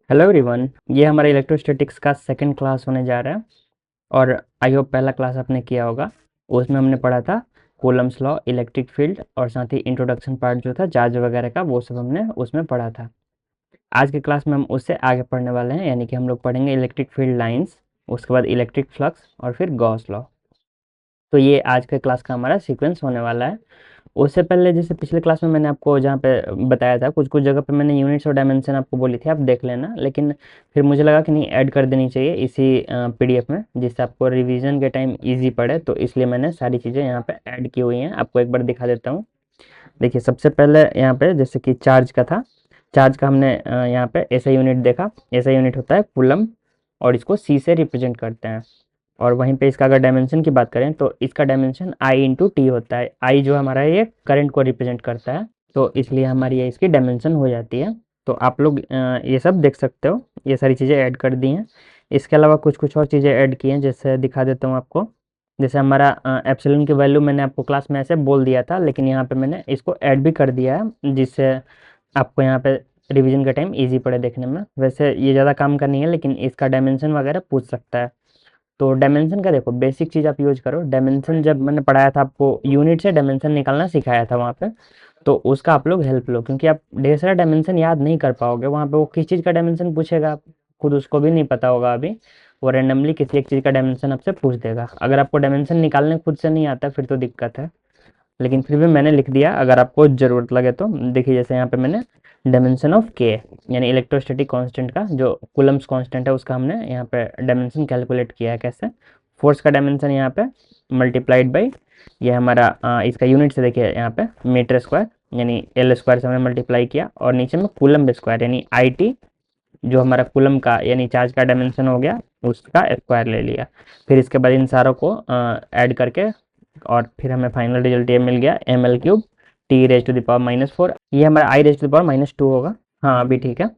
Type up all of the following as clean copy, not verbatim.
Hello everyone, ये हमारा electrostatics का सेकंड क्लास होने जा रहा है। और आई होप पहला क्लास आपने किया होगा। उसमें हमने पढ़ा था कूलम्स लॉ, इलेक्ट्रिक फील्ड और साथ ही इंट्रोडक्शन पार्ट जो था चार्ज वगैरह का, वो सब हमने उसमें पढ़ा था। आज के क्लास में हम उससे आगे पढ़ने वाले हैं, यानी कि हम लोग पढ़ेंगे इलेक्ट्रिक फील्ड लाइंस, उसके बाद इलेक्ट्रिक फ्लक्स और फिर गॉस लॉ। तो ये आज के क्लास का हमारा सीक्वेंस होने वाला है। उससे पहले जैसे पिछले क्लास में मैंने आपको जहाँ पे बताया था, कुछ कुछ जगह पे मैंने यूनिट्स और डायमेंशन आपको बोली थी, आप देख लेना। लेकिन फिर मुझे लगा कि नहीं, ऐड कर देनी चाहिए इसी पीडीएफ में, जिससे आपको रिवीजन के टाइम इजी पड़े। तो इसलिए मैंने सारी चीज़ें यहाँ पे ऐड की हुई हैं, आपको एक बार दिखा देता हूँ। देखिए, सबसे पहले यहाँ पे जैसे कि चार्ज का था। चार्ज का हमने यहाँ पे ऐसा यूनिट देखा। ऐसा यूनिट होता है कूलम, और इसको सी से रिप्रेजेंट करते हैं। और वहीं पे इसका अगर डायमेंशन की बात करें तो इसका डायमेंशन आई इंटू टी होता है। आई जो हमारा ये करंट को रिप्रेजेंट करता है, तो इसलिए हमारी ये इसकी डायमेंशन हो जाती है। तो आप लोग ये सब देख सकते हो, ये सारी चीज़ें ऐड कर दी हैं। इसके अलावा कुछ कुछ और चीज़ें ऐड की हैं, जैसे दिखा देता हूँ आपको। जैसे हमारा एप्सिलॉन की वैल्यू मैंने आपको क्लास में ऐसे बोल दिया था, लेकिन यहाँ पे मैंने इसको ऐड भी कर दिया है, जिससे आपको यहाँ पे रिवीजन का टाइम इजी पड़े देखने में। वैसे ये ज़्यादा काम का नहीं है, लेकिन इसका डायमेंशन वगैरह पूछ सकता है। तो डायमेंशन का देखो, बेसिक चीज़ आप यूज करो। डायमेंशन जब मैंने पढ़ाया था आपको, यूनिट से डायमेंशन निकालना सिखाया था वहाँ पे। तो उसका आप लोग हेल्प लो, क्योंकि आप ढेर सारा डायमेंशन याद नहीं कर पाओगे वहाँ पे। वो किस चीज़ का डायमेंशन पूछेगा, आप खुद उसको भी नहीं पता होगा अभी। वो रैंडमली किसी एक चीज़ का डायमेंशन आपसे पूछ देगा। अगर आपको डायमेंशन निकालने खुद से नहीं आता फिर तो दिक्कत है। लेकिन फिर भी मैंने लिख दिया, अगर आपको ज़रूरत लगे तो। देखिए, जैसे यहाँ पे मैंने डायमेंशन ऑफ के, यानी इलेक्ट्रोस्टैटिक कांस्टेंट का जो कूलम्स कांस्टेंट है, उसका हमने यहाँ पे डायमेंशन कैलकुलेट किया है। कैसे? फोर्स का डायमेंशन यहाँ पे मल्टीप्लाइड बाई ये हमारा इसका यूनिट से देखिए यहाँ पे मीटर स्क्वायर, यानी एल स्क्वायर से हमने मल्टीप्लाई किया, और नीचे में कूलम स्क्वायर यानी आई टी, जो हमारा कूलम का यानी चार्ज का डायमेंशन हो गया, उसका स्क्वायर ले लिया। फिर इसके बाद इन सारों को ऐड करके, और फिर हमें फाइनल रिजल्ट ये मिल गया, M L cube T raise to the power -4। ये हमारा I raise to the power -2 होगा। हाँ, अभी ठीक है।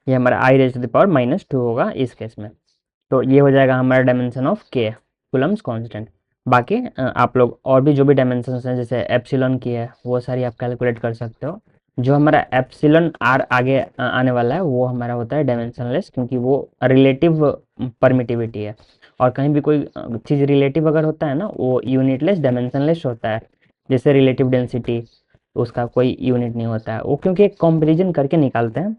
ये हमारा I raise to the power -2 होगा इस केस में। तो ये हो जाएगा हमारा डायमेंशन ऑफ के, कूलम्स कांस्टेंट। बाकी आप लोग और भी जो भी डायमेंशंस हैं, जैसे एप्सिलॉन की है, वो सारी आप कैलकुलेट कर सकते हो। जो हमारा एप्सिलॉन आर आगे आने वाला है, वो हमारा होता है डायमेंशनलेस, क्योंकि वो रिलेटिव परमिटिविटी है। और कहीं भी कोई चीज़ रिलेटिव अगर होता है ना, वो यूनिटलेस डायमेंशनलेस होता है। जैसे रिलेटिव डेंसिटी, उसका कोई यूनिट नहीं होता है वो, क्योंकि एक कंपेरिजन करके निकालते हैं।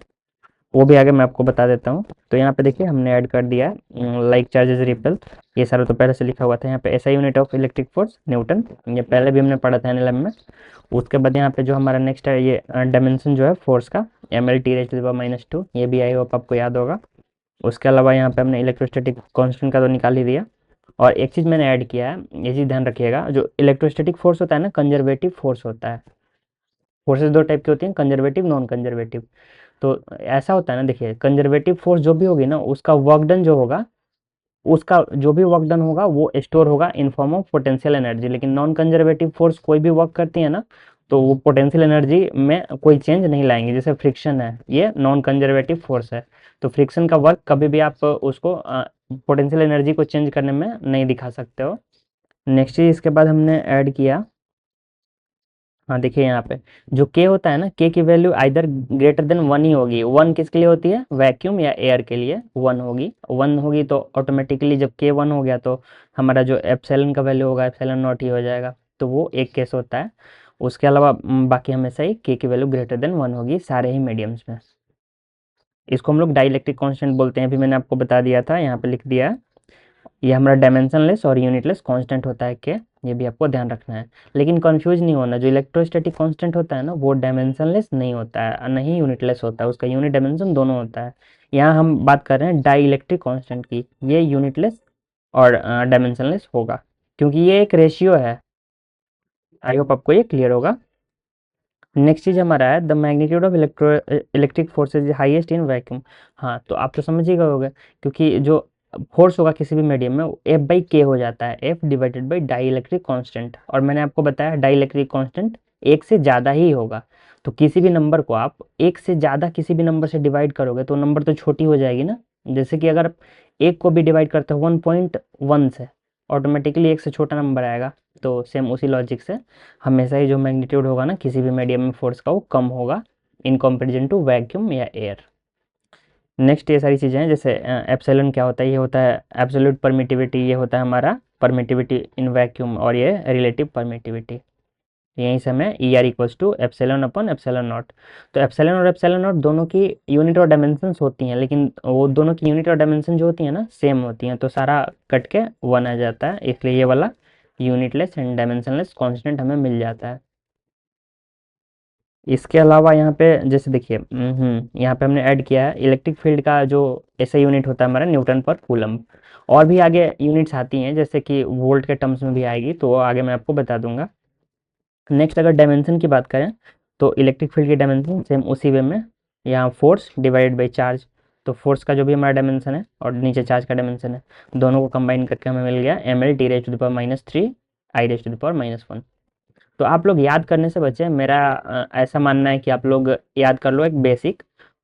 वो भी आगे मैं आपको बता देता हूँ। तो यहाँ पे देखिए, हमने ऐड कर दिया है लाइक चार्जेस रिपेल। ये सारा तो पहले से लिखा हुआ था। यहाँ पे ऐसा unit of electric force Newton, ये पहले भी हमने पढ़ा था एनएलएम में। उसके बाद यहाँ पे जो हमारा नेक्स्ट है, ये डायमेंशन जो है फोर्स का, M L T raise to the power -2, ये भी आई होप आपको याद होगा। उसके अलावा यहाँ पे हमने इलेक्ट्रोस्टैटिक कांस्टेंट का तो निकाल ही दिया। और एक चीज़ मैंने ऐड किया है, ये चीज़ ध्यान रखिएगा। जो इलेक्ट्रोस्टैटिक फोर्स होता है ना, कंजर्वेटिव फोर्स होता है। फोर्सेस दो टाइप की होती हैं, कंजर्वेटिव, नॉन कंजर्वेटिव। तो ऐसा होता है ना, देखिए, कंजर्वेटिव फोर्स जो भी होगी ना, उसका वर्क डन जो होगा, उसका जो भी वर्क डन होगा वो स्टोर होगा in form of potential energy. लेकिन नॉन कंजर्वेटिव फोर्स कोई भी वर्क करती है ना, तो वो पोटेंशियल एनर्जी में कोई चेंज नहीं लाएंगे। जैसे फ्रिक्शन है, ये नॉन कंजर्वेटिव फोर्स है। तो फ्रिक्शन का वर्क कभी भी आप उसको पोटेंशियल एनर्जी को चेंज करने में नहीं दिखा सकते हो। नेक्स्ट चीज इसके बाद हमने ऐड किया, हाँ देखिए यहाँ पे जो के होता है ना, के की वैल्यू आइदर ग्रेटर देन 1 ही होगी। 1 किसके लिए होती है? वैक्यूम या एयर के लिए 1 होगी। 1 होगी तो ऑटोमेटिकली जब के 1 हो गया, तो हमारा जो एप्सिलॉन का वैल्यू होगा, एप्सिलॉन नॉट ही हो जाएगा। तो वो एक केस होता है। उसके अलावा बाकी हमेशा ही के की वैल्यू ग्रेटर देन 1 होगी सारे ही मीडियम्स में। इसको हम लोग डाइलेक्ट्रिक कांस्टेंट बोलते हैं, अभी मैंने आपको बता दिया था, यहाँ पे लिख दिया है। ये हमारा डायमेंशनलेस और यूनिटलेस कांस्टेंट होता है के, ये भी आपको ध्यान रखना है। लेकिन कंफ्यूज नहीं होना, जो इलेक्ट्रोस्टैटिक कांस्टेंट होता है ना, वो डायमेंशनलेस नहीं होता है और नहीं यूनिटलेस होता है, उसका यूनिट डायमेंशन दोनों होता है। यहाँ हम बात कर रहे हैं डाई इलेक्ट्रिक कांस्टेंट की, ये यूनिटलेस और डायमेंशनलेस होगा, क्योंकि ये एक रेशियो है। आई होप आपको ये क्लियर होगा। नेक्स्ट चीज हमारा है the magnitude of electric forces highest in vacuum. हाँ, तो आप तो समझ ही गए होगे, क्योंकि जो फोर्स होगा किसी भी मीडियम में, एफ बाई के हो जाता है, F divided by dielectric constant. और मैंने आपको बताया डाई इलेक्ट्रिक कॉन्स्टेंट एक से ज़्यादा ही होगा। तो किसी भी नंबर को आप एक से ज़्यादा किसी भी नंबर से डिवाइड करोगे, तो नंबर तो छोटी हो जाएगी ना। जैसे कि अगर आप एक को भी डिवाइड करते हो 1.1 से, ऑटोमेटिकली एक से छोटा नंबर आएगा। तो सेम उसी लॉजिक से हमेशा ही जो मैग्नीट्यूड होगा ना किसी भी मीडियम में फोर्स का, वो कम होगा इन कंपेरिजन टू वैक्यूम या एयर। नेक्स्ट ये सारी चीज़ें हैं, जैसे एप्सिलॉन क्या होता है, ये होता है एब्सोल्यूट परमिटिविटी, ये होता है हमारा परमिटिविटी इन वैक्यूम, और ये रिलेटिव परमिटिविटी। यहीं से हमें E R equals to epsilon upon epsilon naught. तो एप्सिलॉन और एप्सिलॉन नॉट दोनों की यूनिट और डायमेंशंस होती हैं, लेकिन वो दोनों की यूनिट और डायमेंशन जो होती हैं ना सेम होती हैं, तो सारा कट के 1 आ जाता है, इसलिए ये वाला यूनिटलेस एंड डायमेंशनलेस कांस्टेंट हमें मिल जाता है। इसके अलावा यहाँ पे जैसे देखिए यहाँ पे हमने ऐड किया है इलेक्ट्रिक फील्ड का जो ऐसा यूनिट होता है हमारा न्यूटन पर कूलम। और भी आगे यूनिट्स आती हैं जैसे कि वोल्ट के टर्म्स में भी आएगी, तो वो आगे मैं आपको बता दूंगा। नेक्स्ट अगर डायमेंशन की बात करें तो इलेक्ट्रिक फील्ड की डायमेंशन सेम उसी वे में, यहाँ फोर्स डिवाइडेड बाई चार्ज। तो फोर्स का जो भी हमारा डायमेंशन है और नीचे चार्ज का डायमेंशन है, दोनों को कंबाइन करके हमें मिल गया M L T raise to the power -3 I raise to the power -1। तो आप लोग याद करने से बचे, मेरा ऐसा मानना है कि आप लोग याद कर लो एक बेसिक,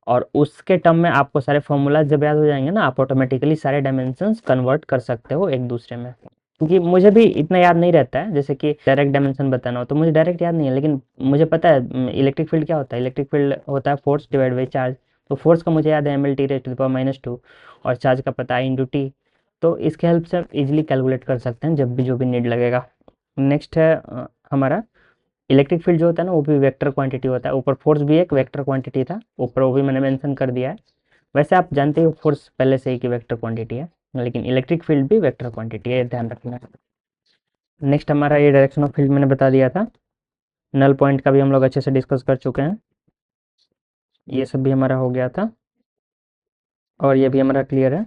और उसके टर्म में आपको सारे फॉर्मूलाज जब याद हो जाएंगे ना, आप ऑटोमेटिकली सारे डायमेंशंस कन्वर्ट कर सकते हो एक दूसरे में। क्योंकि मुझे भी इतना याद नहीं रहता है, जैसे कि डायरेक्ट डायमेंशन बताना हो तो मुझे डायरेक्ट याद नहीं है, लेकिन मुझे पता है इलेक्ट्रिक फील्ड क्या होता है। इलेक्ट्रिक फील्ड होता है फोर्स डिवाइड बाई चार्ज। तो फोर्स का मुझे याद है M L T raise to the power -2, और चार्ज का पता है इंटू टी। तो इसके हेल्प से इजिली कैलकुलेट कर सकते हैं जब भी जो भी नीड लगेगा। नेक्स्ट है हमारा इलेक्ट्रिक फील्ड जो होता है ना, वो भी वेक्टर क्वांटिटी होता है। ऊपर फोर्स भी एक वेक्टर क्वांटिटी था, ऊपर वो भी मैंने मेंशन कर दिया है। वैसे आप जानते हो फोर्स पहले से ही कि वेक्टर क्वांटिटी है, लेकिन इलेक्ट्रिक फील्ड भी वेक्टर क्वांटिटी है, ये ध्यान रखना है। नेक्स्ट हमारा ये डायरेक्शन ऑफ फील्ड मैंने बता दिया था। नल पॉइंट का भी हम लोग अच्छे से डिस्कस कर चुके हैं, ये सब भी हमारा हो गया था, और ये भी हमारा क्लियर है।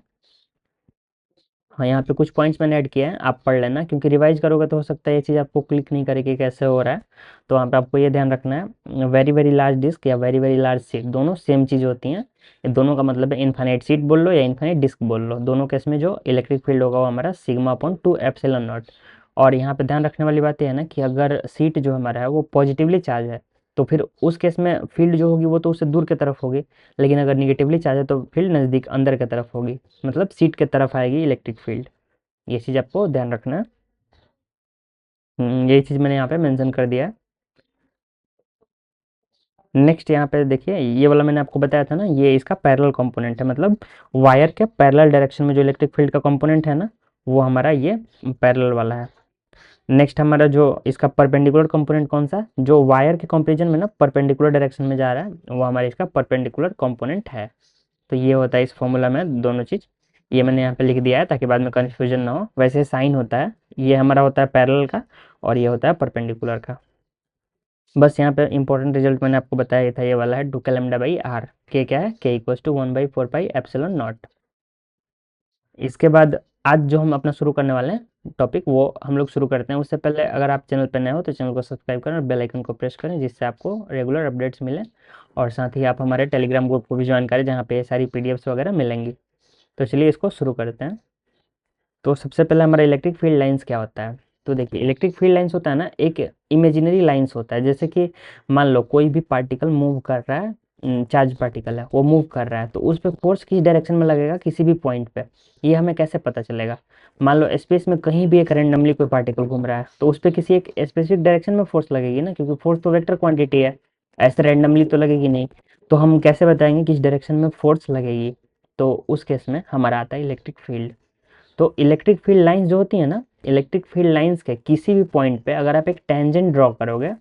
हाँ, यहाँ पे कुछ पॉइंट्स मैंने ऐड किए हैं, आप पढ़ लेना, क्योंकि रिवाइज करोगे तो हो सकता है ये चीज़ आपको क्लिक नहीं करेगी कैसे हो रहा है। तो वहाँ पे आपको ये ध्यान रखना है, वेरी वेरी लार्ज डिस्क या वेरी वेरी लार्ज सीट दोनों सेम चीज़ होती हैं। ये दोनों का मतलब है इन्फाइनाइट सीट बोल लो या इन्फाइनाइट डिस्क बोल लो, दोनों केस में जो इलेक्ट्रिक फील्ड होगा वो हमारा सिग्मा अपॉन 2 एप्सिलॉन नॉट। और यहाँ पे ध्यान रखने वाली बात यह है ना कि अगर सीट जो हमारा है वो पॉजिटिवली चार्ज है, तो फिर उस केस में फील्ड जो होगी वो तो उससे दूर की तरफ होगी, लेकिन अगर निगेटिवली चार्ज है तो फील्ड नज़दीक अंदर की तरफ होगी, मतलब सीट की तरफ आएगी इलेक्ट्रिक फील्ड। ये चीज़ आपको ध्यान रखना है। यही चीज़ मैंने यहाँ पे मेंशन कर दिया है। नेक्स्ट यहाँ पे देखिए, ये वाला मैंने आपको बताया था ना, ये इसका पैरेलल कंपोनेंट है, मतलब वायर के पैरेलल डायरेक्शन में जो इलेक्ट्रिक फील्ड का कंपोनेंट है ना, वो हमारा ये पैरेलल वाला है। नेक्स्ट हमारा जो इसका परपेंडिकुलर कंपोनेंट कौन सा, जो वायर के कंपेरिजन में ना परपेंडिकुलर डायरेक्शन में जा रहा है, वो हमारा इसका परपेंडिकुलर कंपोनेंट है। तो ये होता है इस फॉर्मूला में दोनों चीज़, ये मैंने यहाँ पे लिख दिया है ताकि बाद में कन्फ्यूजन ना हो। वैसे साइन होता है, ये हमारा होता है पैरेलल का, और ये होता है परपेंडिकुलर का। बस यहाँ पे इंपॉर्टेंट रिजल्ट मैंने आपको बताया था, ये वाला है 2 k लैम्डा बाई आर। के क्या है, K equals to 1/4 pi epsilon naught. इसके बाद आज जो हम अपना शुरू करने वाले हैं टॉपिक, वो हम लोग शुरू करते हैं। उससे पहले अगर आप चैनल पर नए हो तो चैनल को सब्सक्राइब करें और बेल आइकन को प्रेस करें, जिससे आपको रेगुलर अपडेट्स मिलें, और साथ ही आप हमारे टेलीग्राम ग्रुप को भी ज्वाइन करें, जहाँ पे सारी पीडीएफ्स वगैरह मिलेंगी। तो चलिए इसको शुरू करते हैं। तो सबसे पहले हमारा इलेक्ट्रिक फील्ड लाइंस क्या होता है। तो देखिए इलेक्ट्रिक फील्ड लाइंस होता है ना, एक इमेजिनरी लाइंस होता है। जैसे कि मान लो कोई भी पार्टिकल मूव कर रहा है, चार्ज पार्टिकल है वो मूव कर रहा है, तो उस पर फोर्स किस डायरेक्शन में लगेगा किसी भी पॉइंट पे, ये हमें कैसे पता चलेगा। मान लो स्पेस में कहीं भी एक रैंडमली कोई पार्टिकल घूम रहा है, तो उस पर किसी एक स्पेसिफिक डायरेक्शन में फोर्स लगेगी ना, क्योंकि फोर्स तो वेक्टर क्वांटिटी है, ऐसे रैंडमली तो लगेगी नहीं। तो हम कैसे बताएंगे किस डायरेक्शन में फोर्स लगेगी, तो उस केस में हमारा आता है इलेक्ट्रिक फील्ड। तो इलेक्ट्रिक फील्ड लाइंस जो होती है ना, इलेक्ट्रिक फील्ड लाइंस के किसी भी पॉइंट पे अगर आप एक टेंजेंट ड्रॉ करोगे,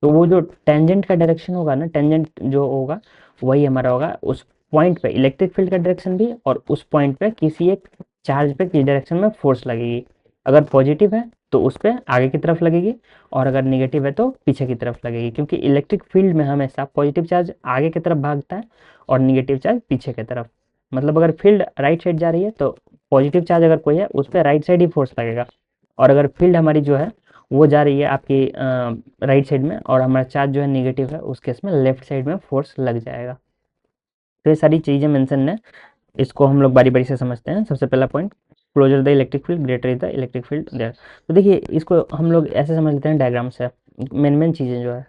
तो वो जो टेंजेंट का डायरेक्शन होगा ना, टेंजेंट जो होगा वही हमारा होगा उस पॉइंट पे इलेक्ट्रिक फील्ड का डायरेक्शन भी, और उस पॉइंट पे किसी एक चार्ज पे किस डायरेक्शन में फोर्स लगेगी। अगर पॉजिटिव है तो उस पर आगे की तरफ लगेगी, और अगर निगेटिव है तो पीछे की तरफ लगेगी, क्योंकि इलेक्ट्रिक फील्ड में हमेशा पॉजिटिव चार्ज आगे की तरफ भागता है और निगेटिव चार्ज पीछे की तरफ। मतलब अगर फील्ड राइट साइड जा रही है तो पॉजिटिव चार्ज अगर कोई है उस पर राइट साइड ही फोर्स लगेगा, और अगर फील्ड हमारी जो है वो जा रही है आपकी राइट साइड में, और हमारा चार्ज जो है निगेटिव है, उस केस में लेफ्ट साइड में फोर्स लग जाएगा। तो ये सारी चीज़ें मेंशन है, इसको हम लोग बारी बारी से समझते हैं। सबसे पहला point, closer the electric field greater is the electric field there. तो देखिए इसको हम लोग ऐसे समझ लेते हैं डायग्राम से, मेन मेन चीज़ें जो है।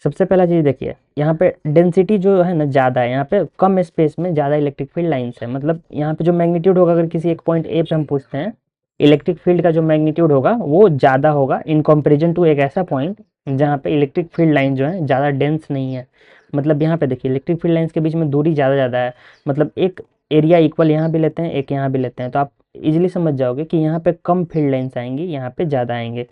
सबसे पहला चीज़ देखिए, यहाँ पे डेंसिटी जो है ना ज़्यादा है, यहाँ पे कम स्पेस में ज़्यादा इलेक्ट्रिक फील्ड लाइन्स है। मतलब यहाँ पे जो मैग्नीट्यूड होगा, अगर किसी एक पॉइंट ए पे हम पूछते हैं, इलेक्ट्रिक फील्ड का जो मैग्नीट्यूड होगा वो ज़्यादा होगा इन कंपेरिजन टू एक ऐसा पॉइंट जहाँ पे इलेक्ट्रिक फील्ड लाइन जो है ज़्यादा डेंस नहीं है। मतलब यहाँ पे देखिए इलेक्ट्रिक फील्ड लाइन्स के बीच में दूरी ज़्यादा है, मतलब एक एरिया इक्वल यहाँ भी लेते हैं, एक यहाँ भी लेते हैं, तो आप इजीली समझ जाओगे कि यहाँ पे कम फील्ड लाइन्स आएंगी, यहाँ पे ज़्यादा आएंगे,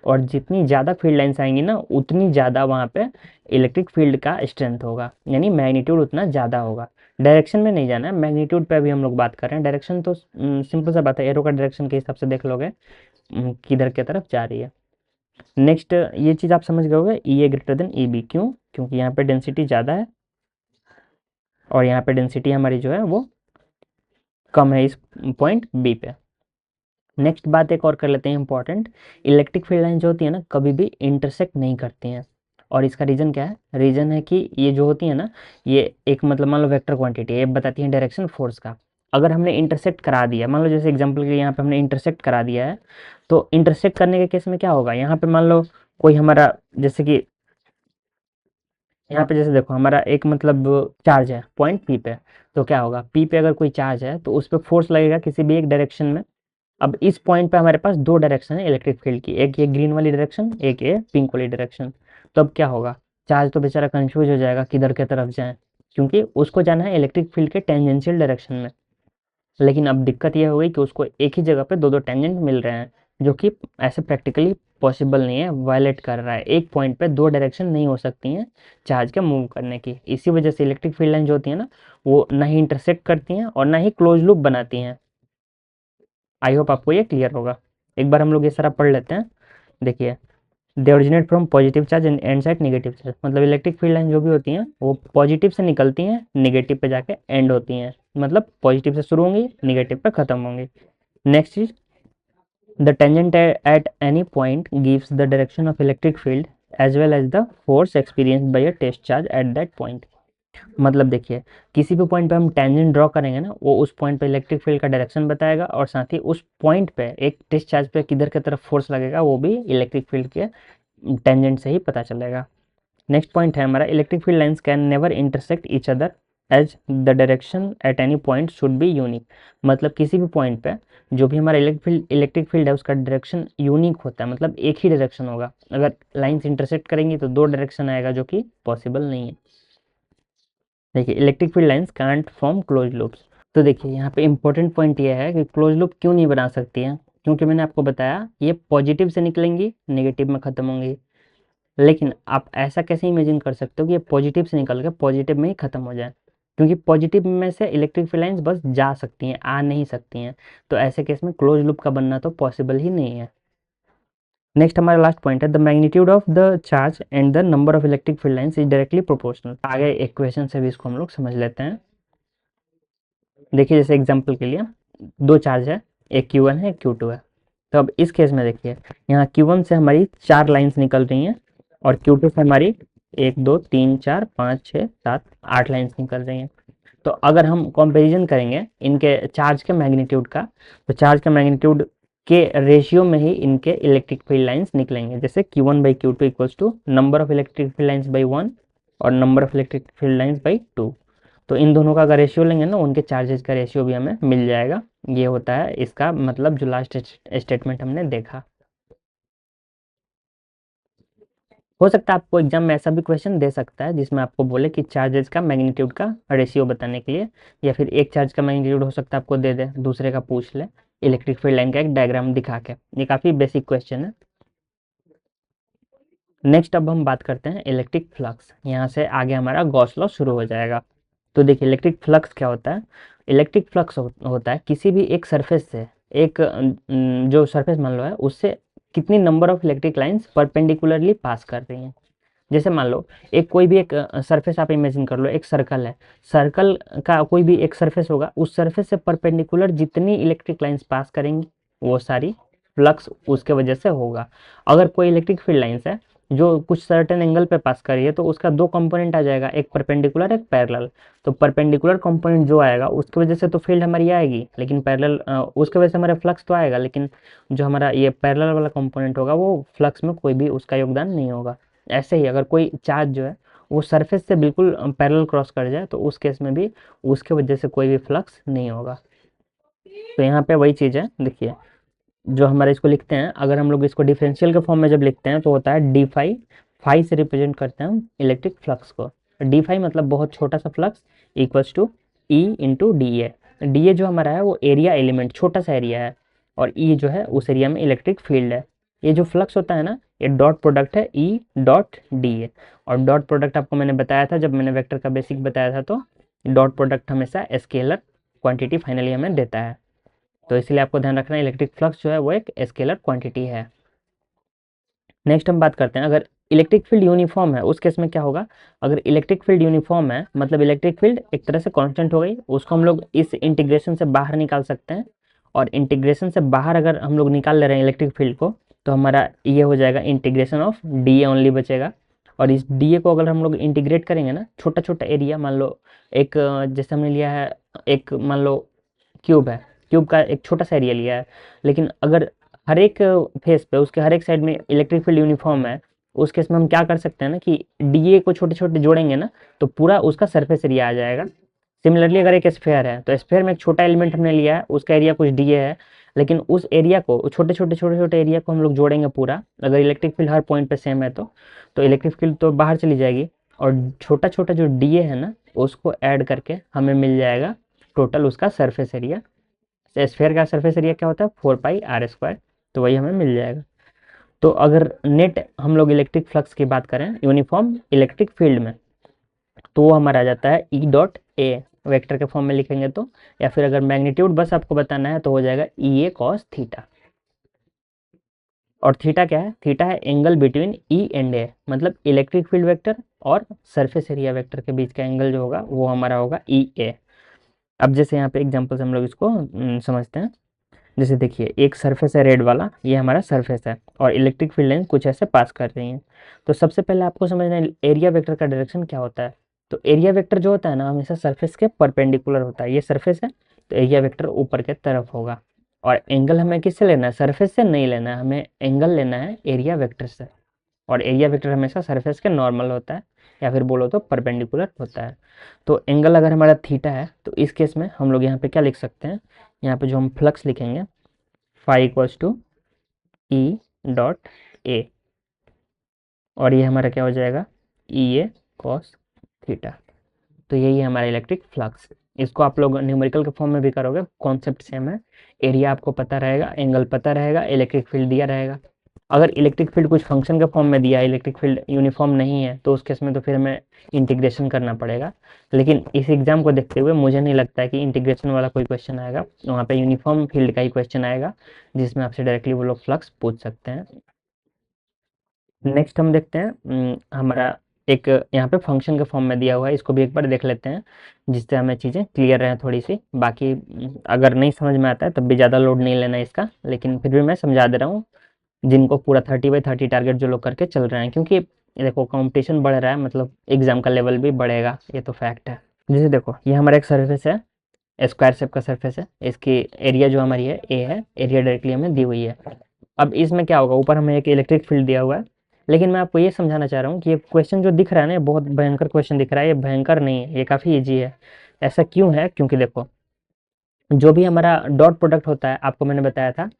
और जितनी ज़्यादा फील्ड लाइन्स आएंगी ना उतनी ज़्यादा वहाँ पे इलेक्ट्रिक फील्ड का स्ट्रेंथ होगा, यानी मैग्नीट्यूड उतना ज़्यादा होगा। डायरेक्शन में नहीं जाना है, मैग्नीट्यूड पे अभी हम लोग बात कर रहे हैं। डायरेक्शन तो सिंपल सा बात है, एरो का डायरेक्शन के हिसाब से देख लोगे किधर की तरफ जा रही है। नेक्स्ट ये चीज़ आप समझ गए होगे, ई ए ग्रेटर देन ई बी, क्यों? क्योंकि यहाँ पे डेंसिटी ज़्यादा है और यहाँ पे डेंसिटी हमारी जो है वो कम है इस पॉइंट बी पे। नेक्स्ट बात एक और कर लेते हैं इंपॉर्टेंट, इलेक्ट्रिक फील्ड लाइन जो होती है ना कभी भी इंटरसेक्ट नहीं करती हैं, और इसका रीज़न क्या है? रीज़न है कि ये जो होती है ना, ये एक मतलब मान लो वेक्टर क्वांटिटी, ये बताती है डायरेक्शन फोर्स का। अगर हमने इंटरसेक्ट करा दिया, मान लो जैसे एग्जांपल के लिए यहाँ पे हमने इंटरसेक्ट करा दिया है, तो इंटरसेक्ट करने के केस में क्या होगा, यहाँ पे मान लो कोई हमारा, जैसे कि यहाँ पे जैसे देखो हमारा एक मतलब चार्ज है पॉइंट पी पे, तो क्या होगा, पी पे अगर कोई चार्ज है तो उस पर फोर्स लगेगा किसी भी एक डायरेक्शन में। अब इस पॉइंट पे हमारे पास दो डायरेक्शन है इलेक्ट्रिक फील्ड की, एक ये ग्रीन वाली डायरेक्शन, एक ये पिंक वाली डायरेक्शन। तो अब क्या होगा, चार्ज तो बेचारा कंफ्यूज हो जाएगा किधर के तरफ जाए, क्योंकि उसको जाना है इलेक्ट्रिक फील्ड के टेंजेंशियल डायरेक्शन में। लेकिन अब दिक्कत ये हो गई कि उसको एक ही जगह पे दो दो टेंजेंट मिल रहे हैं, जो कि ऐसे प्रैक्टिकली पॉसिबल नहीं है, वायलेट कर रहा है। एक पॉइंट पे दो डायरेक्शन नहीं हो सकती हैं चार्ज के मूव करने की। इसी वजह से इलेक्ट्रिक फील्ड लाइन जो होती है ना, वो ना ही इंटरसेक्ट करती हैं और ना ही क्लोज लूप बनाती हैं। आई होप आपको ये क्लियर होगा। एक बार हम लोग ये सारा पढ़ लेते हैं। देखिए, they originate from positive charge and and side negative charge, मतलब इलेक्ट्रिक फील्ड लाइन जो भी होती हैं वो पॉजिटिव से निकलती हैं, नेगेटिव पे जाके एंड होती हैं, मतलब पॉजिटिव से शुरू होंगी, नेगेटिव पे खत्म होंगी। नेक्स्ट चीज, the tangent at any point gives the direction of electric field as well as the force experienced by a test charge at that point. मतलब देखिए, किसी भी पॉइंट पे हम टेंजेंट ड्रॉ करेंगे ना, वो उस पॉइंट पे इलेक्ट्रिक फील्ड का डायरेक्शन बताएगा, और साथ ही उस पॉइंट पे एक टेस्ट चार्ज पे किधर की तरफ फोर्स लगेगा वो भी इलेक्ट्रिक फील्ड के टेंजेंट से ही पता चलेगा। नेक्स्ट पॉइंट है हमारा, electric field lines can never intersect each other as the direction at any point should be unique. मतलब किसी भी पॉइंट पे जो भी हमारा इलेक्ट्रिक फील्ड है उसका डायरेक्शन यूनिक होता है, मतलब एक ही डायरेक्शन होगा। अगर लाइंस इंटरसेक्ट करेंगी तो दो डायरेक्शन आएगा, जो कि पॉसिबल नहीं है। देखिए, electric field lines can't form close loops. तो देखिए यहाँ पे इंपॉर्टेंट पॉइंट ये है कि क्लोज लूप क्यों नहीं बना सकती है, क्योंकि मैंने आपको बताया ये पॉजिटिव से निकलेंगी, नेगेटिव में खत्म होंगी। लेकिन आप ऐसा कैसे इमेजिन कर सकते हो कि ये पॉजिटिव से निकल के पॉजिटिव में ही खत्म हो जाए, क्योंकि पॉजिटिव में से इलेक्ट्रिक फील्ड लाइंस बस जा सकती हैं, आ नहीं सकती हैं। तो ऐसे केस में क्लोज लूप का बनना तो पॉसिबल ही नहीं है। नेक्स्ट हमारा लास्ट पॉइंट है, the magnitude of the charge and the number of electric field lines is directly proportional. आगे एक क्वेश्चन से भी इसको हम लोग समझ लेते हैं। देखिए, जैसे एग्जांपल के लिए दो चार्ज है, एक Q1 है, एक Q2 है। तो अब इस केस में देखिए, यहाँ Q1 से हमारी 4 लाइंस निकल रही हैं, और Q2 से हमारी 1 2 3 4 5 6 7 8 लाइंस निकल रही हैं। तो अगर हम कंपैरिजन करेंगे इनके चार्ज के मैग्नीट्यूड का, तो चार्ज के मैग्नीट्यूड के रेशियो में ही इनके इलेक्ट्रिक फील्ड लाइंस निकलेंगे। जैसे Q1/Q2 equals to number of electric field lines by 1 और number of electric field lines by 2। तो इन दोनों का अगर रेशियो लेंगे ना, उनके चार्जेस का रेशियो भी हमें मिल जाएगा। ये होता है इसका मतलब जो लास्ट स्टेटमेंट हमने देखा। हो सकता है आपको एग्जाम में ऐसा भी क्वेश्चन दे सकता है जिसमें आपको बोले कि चार्जेस का मैग्नीट्यूड का रेशियो बताने के लिए, या फिर एक चार्ज का मैग्नीट्यूड हो सकता है आपको दे दे, दूसरे का पूछ ले इलेक्ट्रिक फील्ड लाइन का एक डायग्राम दिखा के। ये काफ़ी बेसिक क्वेश्चन है। नेक्स्ट अब हम बात करते हैं इलेक्ट्रिक फ्लक्स। यहाँ से आगे हमारा गॉस लॉ शुरू हो जाएगा। तो देखिए, इलेक्ट्रिक फ्लक्स क्या होता है? इलेक्ट्रिक फ्लक्स होता है किसी भी एक सरफेस से, एक जो सरफेस मान लो है उससे कितनी number of electric lines perpendicularly pass कर रही हैं। जैसे मान लो एक कोई भी एक सरफेस आप इमेजिन कर लो, एक सर्कल है, सर्कल का कोई भी एक सरफेस होगा, उस सरफेस से परपेंडिकुलर जितनी इलेक्ट्रिक लाइंस पास करेंगी वो सारी फ्लक्स उसके वजह से होगा। अगर कोई इलेक्ट्रिक फील्ड लाइंस है जो कुछ सर्टेन एंगल पे पास कर रही है, तो उसका दो कंपोनेंट आ जाएगा, एक परपेंडिकुलर एक पैरेलल। तो परपेंडिकुलर कंपोनेंट जो आएगा उसकी वजह से तो फील्ड हमारी आएगी, लेकिन पैरेलल उसके वजह से हमारा फ्लक्स तो आएगा, लेकिन जो हमारा ये पैरेलल वाला कंपोनेंट होगा वो फ्लक्स में कोई भी उसका योगदान नहीं होगा। ऐसे ही अगर कोई चार्ज जो है वो सरफेस से बिल्कुल पैरेलल क्रॉस कर जाए, तो उस केस में भी उसके वजह से कोई भी फ्लक्स नहीं होगा। तो यहाँ पे वही चीज़ है, देखिए जो हमारे इसको लिखते हैं, अगर हम लोग इसको डिफरेंशियल के फॉर्म में जब लिखते हैं तो होता है डी फाई। फाई से रिप्रेजेंट करते हैं हम इलेक्ट्रिक फ्लक्स को। डी फाई मतलब बहुत छोटा सा flux equals to E into D A. D A जो हमारा है वो एरिया एलिमेंट, छोटा सा एरिया है, और ई जो है उस एरिया में इलेक्ट्रिक फील्ड है। ये जो फ्लक्स होता है ना, ये डॉट प्रोडक्ट है ई डॉट डी ए। और डॉट प्रोडक्ट आपको मैंने बताया था जब मैंने वेक्टर का बेसिक बताया था, तो डॉट प्रोडक्ट हमेशा स्केलर क्वांटिटी फाइनली हमें देता है। तो इसलिए आपको ध्यान रखना है इलेक्ट्रिक फ्लक्स जो है वो एक स्केलर क्वांटिटी है। नेक्स्ट हम बात करते हैं, अगर इलेक्ट्रिक फील्ड यूनिफॉर्म है उस केस में क्या होगा। अगर इलेक्ट्रिक फील्ड यूनिफॉर्म है मतलब इलेक्ट्रिक फील्ड एक तरह से कांस्टेंट हो गई, उसको हम लोग इस इंटीग्रेशन से बाहर निकाल सकते हैं। और इंटीग्रेशन से बाहर अगर हम लोग निकाल ले रहे हैं इलेक्ट्रिक फील्ड को, तो हमारा ये हो जाएगा integration of D A only बचेगा। और इस डी ए को अगर हम लोग इंटीग्रेट करेंगे ना, छोटा छोटा एरिया, मान लो एक जैसे हमने लिया है, एक मान लो क्यूब है, क्यूब का एक छोटा सा एरिया लिया है, लेकिन अगर हर एक फेस पे उसके हर एक साइड में इलेक्ट्रिक फील्ड यूनिफॉर्म है, उस केस में हम क्या कर सकते हैं ना कि डीए को छोटे छोटे जोड़ेंगे ना, तो पूरा उसका सरफेस एरिया आ जाएगा। सिमिलरली अगर एक स्फेयर है, तो स्फेयर में एक छोटा एलिमेंट हमने लिया है, उसका एरिया कुछ डीए है, लेकिन उस एरिया को छोटे छोटे एरिया को हम लोग जोड़ेंगे पूरा, अगर इलेक्ट्रिक फील्ड हर पॉइंट पे सेम है तो इलेक्ट्रिक फील्ड तो बाहर चली जाएगी, और छोटा छोटा जो डीए है ना उसको ऐड करके हमें मिल जाएगा टोटल उसका सरफेस एरिया। स्फेयर का सरफेस एरिया क्या होता है, 4πr², तो वही हमें मिल जाएगा। तो अगर नेट हम लोग इलेक्ट्रिक फ्लक्स की बात करें यूनिफॉर्म इलेक्ट्रिक फील्ड में, तो वो हमारा आ जाता है ई डॉट ए, वेक्टर के फॉर्म में लिखेंगे तो, या फिर अगर मैग्नीट्यूड बस आपको बताना है तो हो जाएगा ई ए कॉस थीटा। और थीटा क्या है, थीटा है एंगल बिटवीन ई एंड ए, मतलब इलेक्ट्रिक फील्ड वेक्टर और सरफेस एरिया वेक्टर के बीच का एंगल जो होगा वो हमारा होगा ई ए। अब जैसे यहाँ पे एग्जांपल से हम लोग इसको समझते हैं। जैसे देखिए एक सरफेस है रेड वाला, ये हमारा सरफेस है, और इलेक्ट्रिक फील्ड लाइन कुछ ऐसे पास कर रही है। तो सबसे पहले आपको समझना है एरिया वेक्टर का डायरेक्शन क्या होता है। तो एरिया वेक्टर जो होता है ना हमेशा सरफेस के परपेंडिकुलर होता है, ये सरफेस है तो एरिया वेक्टर ऊपर के तरफ होगा। और एंगल हमें किससे लेना है, सरफेस से नहीं लेना है, हमें एंगल लेना है एरिया वेक्टर से। और एरिया वेक्टर हमेशा सरफेस के नॉर्मल होता है, या फिर बोलो तो परपेंडिकुलर होता है। तो एंगल अगर हमारा थीटा है तो इस केस में हम लोग यहाँ पे क्या लिख सकते हैं, यहाँ पे जो हम फ्लक्स लिखेंगे phi equals to E dot A, और ये हमारा क्या हो जाएगा ई ए कॉस थीटा। तो यही है हमारा इलेक्ट्रिक फ्लक्स। इसको आप लोग न्यूमेरिकल के फॉर्म में भी करोगे, कॉन्सेप्ट सेम है, एरिया आपको पता रहेगा, एंगल पता रहेगा, इलेक्ट्रिक फील्ड दिया रहेगा। अगर इलेक्ट्रिक फील्ड कुछ फंक्शन के फॉर्म में दिया है, इलेक्ट्रिक फील्ड यूनिफॉर्म नहीं है, तो उस केस में तो फिर हमें इंटीग्रेशन करना पड़ेगा। लेकिन इस एग्जाम को देखते हुए मुझे नहीं लगता है कि इंटीग्रेशन वाला कोई क्वेश्चन आएगा, वहाँ पे यूनिफॉर्म फील्ड का ही क्वेश्चन आएगा, जिसमें आपसे डायरेक्टली वो लोग फ्लक्स पूछ सकते हैं। नेक्स्ट हम देखते हैं हमारा एक यहाँ पे फंक्शन के फॉर्म में दिया हुआ है, इसको भी एक बार देख लेते हैं जिससे हमें चीज़ें क्लियर रहे थोड़ी सी। बाकी अगर नहीं समझ में आता है तब भी ज़्यादा लोड नहीं लेना इसका, लेकिन फिर भी मैं समझा दे रहा हूँ जिनको पूरा 30/30 टारगेट जो लोग करके चल रहे हैं, क्योंकि ये देखो कंपटीशन बढ़ रहा है, मतलब एग्जाम का लेवल भी बढ़ेगा, ये तो फैक्ट है। जैसे देखो ये हमारा एक सर्फेस है, स्क्वायर शेप का सर्फेस है, इसकी एरिया जो हमारी है ए है, एरिया डायरेक्टली हमें दी हुई है। अब इसमें क्या होगा, ऊपर हमें एक इलेक्ट्रिक फील्ड दिया हुआ है, लेकिन मैं आपको ये समझाना चाह रहा हूँ कि ये क्वेश्चन जो दिख रहा है ना, ये बहुत भयंकर क्वेश्चन दिख रहा है, ये भयंकर नहीं है, ये काफ़ी ईजी है। ऐसा क्यों है, क्योंकि देखो जो भी हमारा डॉट प्रोडक्ट होता है, आपको मैंने बताया था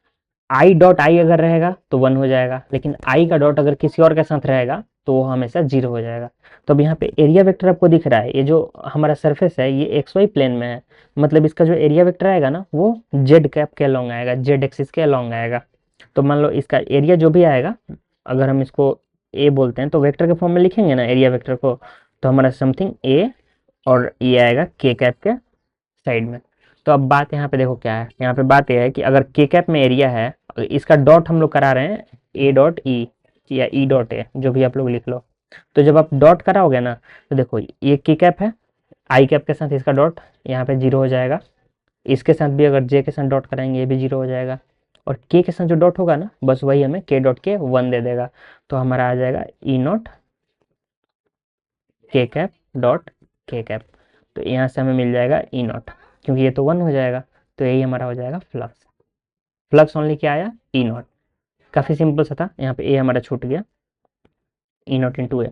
आई डॉट आई अगर रहेगा तो 1 हो जाएगा, लेकिन आई का डॉट अगर किसी और के साथ रहेगा तो वो हमेशा 0 हो जाएगा। तो अब यहाँ पे एरिया वेक्टर आपको दिख रहा है, ये जो हमारा सरफेस है ये एक्स वाई प्लेन में है, मतलब इसका जो एरिया वेक्टर आएगा ना वो जेड कैप के अलॉन्ग आएगा, जेड एक्सिस के अलॉन्ग आएगा। तो मान लो इसका एरिया जो भी आएगा, अगर हम इसको ए बोलते हैं तो वेक्टर के फॉर्म में लिखेंगे ना एरिया वेक्टर को, तो हमारा समथिंग ए, और ये आएगा के कैप के साइड में। तो अब बात यहाँ पे देखो क्या है, यहाँ पे बात यह है कि अगर के कैप में एरिया है, इसका डॉट हम लोग करा रहे हैं ए डॉट ई या ई डॉट ए, जो भी आप लोग लिख लो। तो जब आप डॉट कराओगे ना, तो देखो ये के कैप है, आई कैप के साथ इसका डॉट यहाँ पे 0 हो जाएगा, इसके साथ भी अगर जे के साथ डॉट कराएंगे ये भी 0 हो जाएगा, और के साथ जो डॉट होगा ना बस वही हमें के डॉट के 1 दे देगा। तो हमारा आ जाएगा ई नॉट के कैप डॉट के कैप। तो यहाँ से हमें मिल जाएगा ई नॉट, क्योंकि ये तो 1 हो जाएगा, तो यही हमारा हो जाएगा फ्लक्स। फ्लक्स ओनली क्या आया, ई नॉट। काफ़ी सिंपल सा था, यहाँ पे ए हमारा छूट गया, ई नॉट इंटू ए।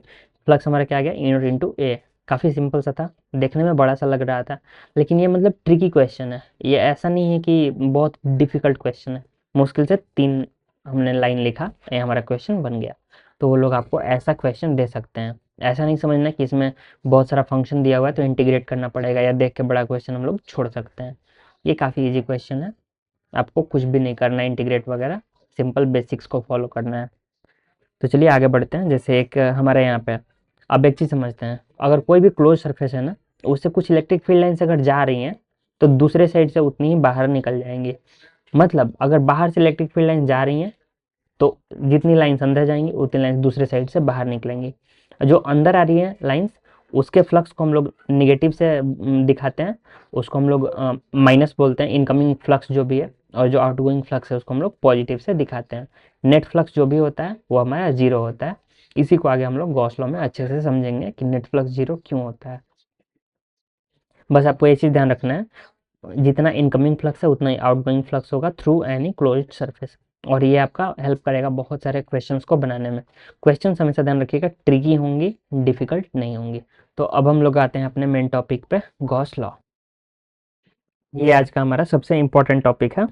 फ्लक्स हमारा क्या आ गया, ई नॉट इंटू ए। काफ़ी सिंपल सा था, देखने में बड़ा सा लग रहा था, लेकिन ये मतलब ट्रिकी क्वेश्चन है, ये ऐसा नहीं है कि बहुत डिफिकल्ट क्वेश्चन है। मुश्किल से 3 हमने लाइन लिखा, ये हमारा क्वेश्चन बन गया। तो वो लोग आपको ऐसा क्वेश्चन दे सकते हैं, ऐसा नहीं समझना कि इसमें बहुत सारा फंक्शन दिया हुआ है तो इंटीग्रेट करना पड़ेगा, या देख के बड़ा क्वेश्चन हम लोग छोड़ सकते हैं। ये काफ़ी इजी क्वेश्चन है, आपको कुछ भी नहीं करना है इंटीग्रेट वगैरह, सिंपल बेसिक्स को फॉलो करना है। तो चलिए आगे बढ़ते हैं। जैसे एक हमारे यहाँ पे अब एक चीज़ समझते हैं, अगर कोई भी क्लोज सरफेस है ना, उससे कुछ इलेक्ट्रिक फील्ड लाइन्स अगर जा रही हैं तो दूसरे साइड से उतनी ही बाहर निकल जाएंगी। मतलब अगर बाहर से इलेक्ट्रिक फील्ड लाइन जा रही हैं तो जितनी लाइन्स अंदर जाएंगी उतनी लाइन्स दूसरे साइड से बाहर निकलेंगी। जो अंदर आ रही है लाइन्स, उसके फ्लक्स को हम लोग निगेटिव से दिखाते हैं, उसको हम लोग माइनस बोलते हैं, इनकमिंग फ्लक्स जो भी है। और जो आउटगोइंग फ्लक्स है उसको हम लोग पॉजिटिव से दिखाते हैं। नेट फ्लक्स जो भी होता है वो हमारा जीरो होता है। इसी को आगे हम लोग गॉस लॉ में अच्छे से समझेंगे कि नेट फ्लक्स जीरो क्यों होता है। बस आपको ये चीज़ ध्यान रखना है, जितना इनकमिंग फ्लक्स है उतना ही आउटगोइंग फ्लक्स होगा थ्रू एनी क्लोज्ड सरफेस। और ये आपका हेल्प करेगा बहुत सारे क्वेश्चंस को बनाने में। क्वेश्चंस हमेशा ध्यान रखिएगा ट्रिकी होंगी, डिफिकल्ट नहीं होंगी। तो अब हम लोग आते हैं अपने मेन टॉपिक पे, गॉस लॉ। ये आज का हमारा सबसे इम्पोर्टेंट टॉपिक है।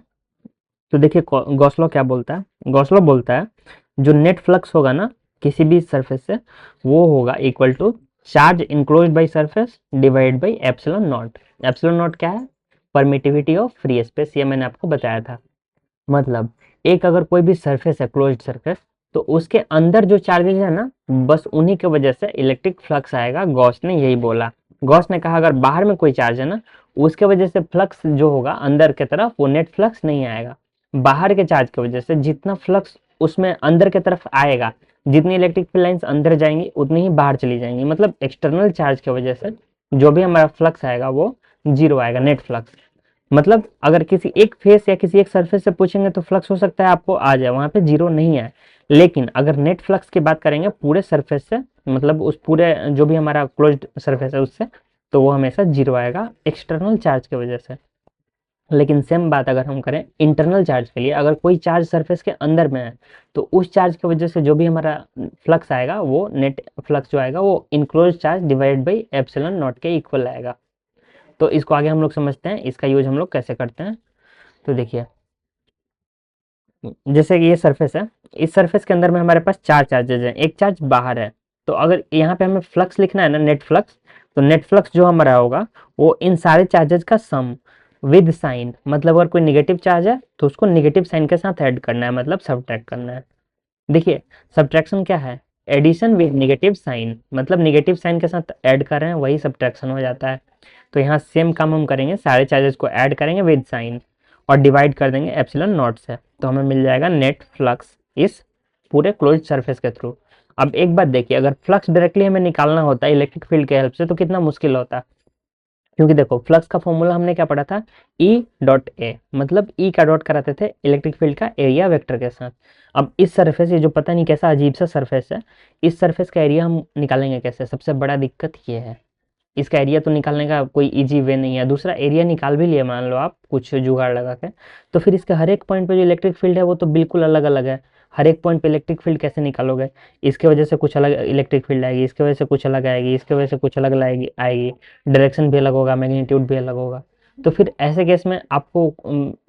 तो देखिए गॉस लॉ क्या बोलता है। गॉस लॉ बोलता है जो नेट फ्लक्स होगा ना किसी भी सरफेस से, वो होगा equal to charge enclosed by surface divide by epsilon naught. Epsilon naught क्या है? परमिटिविटी ऑफ फ्री स्पेस, ये मैंने आपको बताया था। मतलब एक अगर कोई भी सरफेस है क्लोज्ड सरफेस, तो उसके अंदर जो चार्जेस है ना, बस उन्हीं की वजह से इलेक्ट्रिक फ्लक्स आएगा। गॉस ने यही बोला। गॉस ने कहा अगर बाहर में कोई चार्ज है ना, उसके वजह से फ्लक्स जो होगा अंदर की तरफ वो नेट फ्लक्स नहीं आएगा। बाहर के चार्ज की वजह से जितना फ्लक्स उसमें अंदर की तरफ आएगा, जितनी इलेक्ट्रिक फील्ड लाइंस अंदर जाएंगी उतनी ही बाहर चली जाएंगी। मतलब एक्सटर्नल चार्ज की वजह से जो भी हमारा फ्लक्स आएगा वो जीरो आएगा, नेट फ्लक्स। मतलब अगर किसी एक फेस या किसी एक सरफेस से पूछेंगे तो फ्लक्स हो सकता है आपको आ जाए, वहां पे जीरो नहीं है। लेकिन अगर नेट फ्लक्स की बात करेंगे पूरे सरफेस से, मतलब उस पूरे जो भी हमारा क्लोज्ड सरफेस है उससे, तो वो हमेशा जीरो आएगा एक्सटर्नल चार्ज की वजह से। लेकिन सेम बात अगर हम करें इंटरनल चार्ज के लिए, अगर कोई चार्ज सरफेस के अंदर में है तो उस चार्ज की वजह से जो भी हमारा फ्लक्स आएगा वो नेट फ्लक्स जो आएगा वो enclose charge divide by epsilon not के इक्वल आएगा। तो इसको आगे हम लोग समझते हैं, इसका यूज हम लोग कैसे करते हैं। तो देखिए जैसे कि ये सरफेस है, इस सरफेस के अंदर में हमारे पास चार चार्जेज हैं, एक चार्ज बाहर है। तो अगर यहाँ पे हमें फ्लक्स लिखना है ना, नेट फ्लक्स, तो नेट फ्लक्स जो हमारा होगा वो इन सारे चार्जेज का सम विद साइन। मतलब अगर कोई निगेटिव चार्ज है तो उसको निगेटिव साइन के साथ ऐड करना है, मतलब सब्ट्रैक्ट करना है। देखिए सब्ट्रैक्शन क्या है? एडिशन विद नेगेटिव साइन, मतलब नेगेटिव साइन के साथ ऐड कर रहे हैं वही सब्ट्रैक्शन हो जाता है। तो यहाँ सेम काम हम करेंगे, सारे चार्जेस को ऐड करेंगे विद साइन और डिवाइड कर देंगे एप्सिलॉन नॉट से, तो हमें मिल जाएगा नेट फ्लक्स इस पूरे क्लोज्ड सरफेस के थ्रू। अब एक बात देखिए, अगर फ्लक्स डायरेक्टली हमें निकालना होता है इलेक्ट्रिक फील्ड के हेल्प से तो कितना मुश्किल होता। क्योंकि देखो फ्लक्स का फॉर्मूला हमने क्या पढ़ा था, ई डॉट ए, मतलब ई का डॉट कराते थे इलेक्ट्रिक फील्ड का एरिया वेक्टर के साथ। अब इस सरफेस, ये जो पता नहीं कैसा अजीब सा सरफेस है, इस सरफेस का एरिया हम निकालेंगे कैसे? सबसे बड़ा दिक्कत ये है, इसका एरिया तो निकालने का कोई इजी वे नहीं है। दूसरा, एरिया निकाल भी लिए मान लो आप कुछ जुगाड़ लगा के, तो फिर इसके हर एक पॉइंट पे जो इलेक्ट्रिक फील्ड है वो तो बिल्कुल अलग अलग है। हर एक पॉइंट पे इलेक्ट्रिक फील्ड कैसे निकालोगे? इसके वजह से कुछ अलग इलेक्ट्रिक फील्ड आएगी, इसके वजह से कुछ अलग आएगी, इसके वजह से कुछ अलग आएगी, डायरेक्शन भी अलग होगा, मैग्नीट्यूड भी अलग होगा। तो फिर ऐसे केस में आपको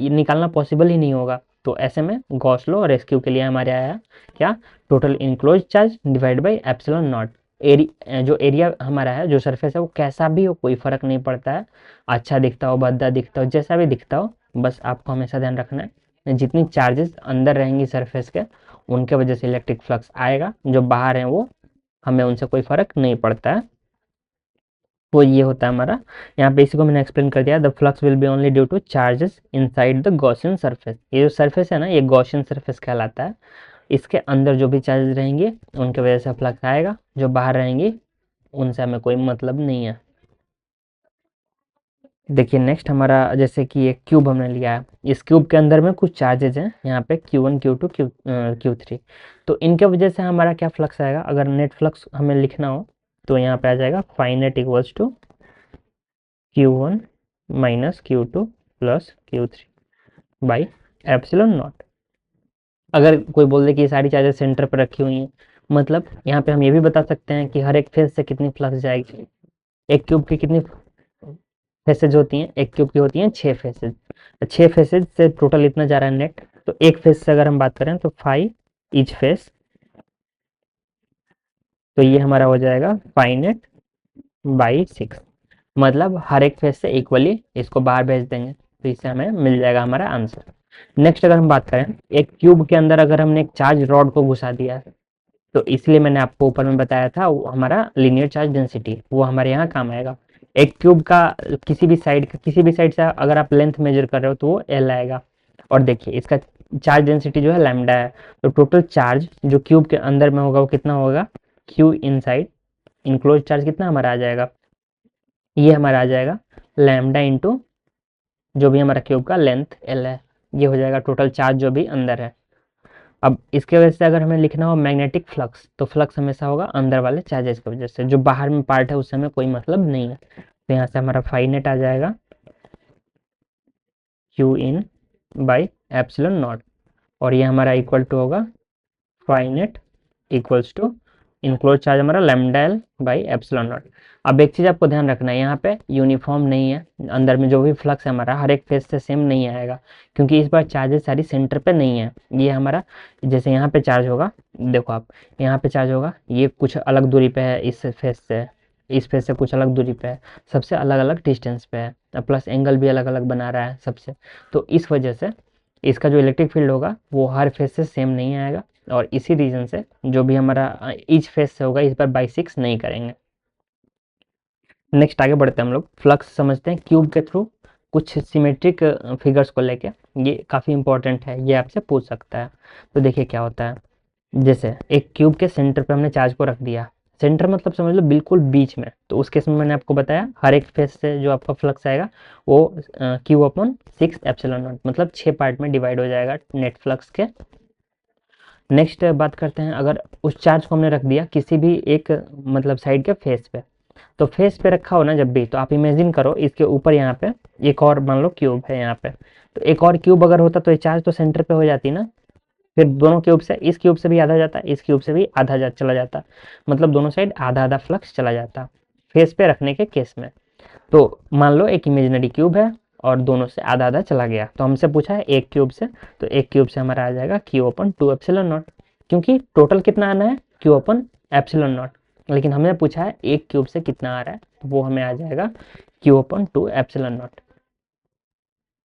ये निकालना पॉसिबल ही नहीं होगा। तो ऐसे में गॉस लॉ रेस्क्यू के लिए हमारे आया क्या, total enclose charge divide by epsilon not. जो एरिया हमारा है, जो सरफेस है, वो कैसा भी हो कोई फर्क नहीं पड़ता है, अच्छा दिखता हो, भद्दा दिखता हो, जैसा भी दिखता हो, बस आपको हमेशा ध्यान रखना है जितनी चार्जेस अंदर रहेंगी सरफेस के उनके वजह से इलेक्ट्रिक फ्लक्स आएगा, जो बाहर हैं वो हमें उनसे कोई फर्क नहीं पड़ता है। वो ये होता है हमारा, यहाँ पे इसी को मैंने एक्सप्लेन कर दिया, the flux will be only due two charges inside the Gaussian surface. ये जो सरफेस है ना, ये गॉसियन सरफेस कहलाता है। इसके अंदर जो भी चार्जेस रहेंगे उनके वजह से फ्लक्स आएगा, जो बाहर रहेंगी उनसे हमें कोई मतलब नहीं है। देखिए नेक्स्ट हमारा, जैसे कि एक क्यूब हमने लिया है, इस क्यूब के अंदर में कुछ चार्जेज हैं यहाँ पे Q1 Q2 Q3। तो इनके वजह से हमारा क्या फ्लक्स आएगा? अगर नेट फ्लक्स हमें लिखना हो तो यहाँ पे आ जाएगा phi net equals to Q1 minus Q2 plus Q3 by epsilon naught. अगर कोई बोल दे कि ये सारी चार्जेस सेंटर पर रखी हुई हैं, मतलब यहाँ पे हम ये भी बता सकते हैं कि हर एक फेज से कितनी फ्लक्स जाएगी। एक क्यूब की कितनी फेसेज होती हैं? एक क्यूब की होती हैं 6 फेसेज। 6 फेसेज से टोटल इतना जा रहा है नेट। तो एक फेज से अगर हम बात करें तो फाई ईच फेस, तो ये हमारा हो जाएगा फाई नेट बाई 6। मतलब हर एक फेज से इक्वली इसको बाहर भेज देंगे। तो इससे हमें मिल जाएगा हमारा आंसर। नेक्स्ट अगर हम बात करें, एक क्यूब के अंदर अगर हमने एक चार्ज रॉड को घुसा दिया है, तो इसलिए मैंने आपको ऊपर में बताया था वो हमारा लीनियर चार्ज डेंसिटी, वो हमारे यहाँ काम आएगा। एक क्यूब का किसी भी साइड से अगर आप लेंथ मेजर कर रहे हो तो वो एल आएगा। और देखिए इसका चार्ज डेंसिटी जो है लैम्डा है, तो टोटल चार्ज जो क्यूब के अंदर में होगा वो कितना होगा, क्यू इनसाइड इनक्लोज चार्ज कितना हमारा आ जाएगा, ये हमारा आ जाएगा लैम्डा इंटू जो भी हमारा क्यूब का लेंथ एल है, ये हो जाएगा टोटल चार्ज जो भी अंदर है। अब इसके वजह से अगर हमें लिखना हो मैग्नेटिक फ्लक्स, तो फ्लक्स हमेशा होगा अंदर वाले चार्जेस की वजह से, जो बाहर में पार्ट है उससे हमें कोई मतलब नहीं है। तो यहाँ से हमारा फाई नेट आ जाएगा q in by epsilon naught, और ये हमारा इक्वल टू होगा phi net equals to enclose charge हमारा lambda L by epsilon naught. अब एक चीज़ आपको ध्यान रखना है, यहाँ पे यूनिफॉर्म नहीं है, अंदर में जो भी फ्लक्स है हमारा हर एक फेज से सेम नहीं आएगा, क्योंकि इस बार चार्जेस सारी सेंटर पे नहीं है। ये हमारा जैसे यहाँ पे चार्ज होगा, देखो आप यहाँ पे चार्ज होगा, ये कुछ अलग दूरी पे है इस फेज से, इस फेज से कुछ अलग दूरी पे है, सबसे अलग अलग डिस्टेंस पे है, प्लस एंगल भी अलग अलग बना रहा है सबसे। तो इस वजह से इसका जो इलेक्ट्रिक फील्ड होगा वो हर फेज से सेम नहीं आएगा, और इसी रीजन से जो भी हमारा ईच फेज से होगा इस पर बाई 6 नहीं करेंगे। नेक्स्ट आगे बढ़ते हैं हम लोग, फ्लक्स समझते हैं क्यूब के थ्रू कुछ सिमेट्रिक फिगर्स को लेके, ये काफ़ी इंपॉर्टेंट है, ये आपसे पूछ सकता है। तो देखिए क्या होता है, जैसे एक क्यूब के सेंटर पे हमने चार्ज को रख दिया, सेंटर मतलब समझ लो बिल्कुल बीच में, तो उस केस में मैंने आपको बताया हर एक फेज से जो आपका फ्लक्स आएगा वो क्यू अपॉन 6 एप्सिलॉन नॉट, मतलब 6 पार्ट में डिवाइड हो जाएगा नेट फ्लक्स के। नेक्स्ट बात करते हैं, अगर उस चार्ज को हमने रख दिया किसी भी एक मतलब साइड के फेस पे, तो फेस पे रखा हो ना जब भी, तो आप इमेजिन करो इसके ऊपर यहाँ पे एक और मान लो क्यूब है यहाँ पे, तो एक और क्यूब अगर होता तो ये चार्ज तो सेंटर पे हो जाती ना, फिर दोनों क्यूब से, इस क्यूब से भी आधा जाता, इस क्यूब से भी आधा चला जाता, मतलब दोनों साइड आधा आधा फ्लक्स चला जाता फेस पे रखने के केस में। तो मान लो एक इमेजिनरी क्यूब है और दोनों से आधा आधा चला गया, तो हमसे पूछा है एक क्यूब से, तो एक क्यूब से हमारा आ जाएगा क्यू अपन 2 एप्सिलॉन नॉट, क्योंकि टोटल कितना आना है क्यू अपन एप्सिलॉन नॉट, लेकिन हमने पूछा है एक क्यूब से कितना आ रहा है, तो वो हमें आ जाएगा Q upon 2 epsilon not.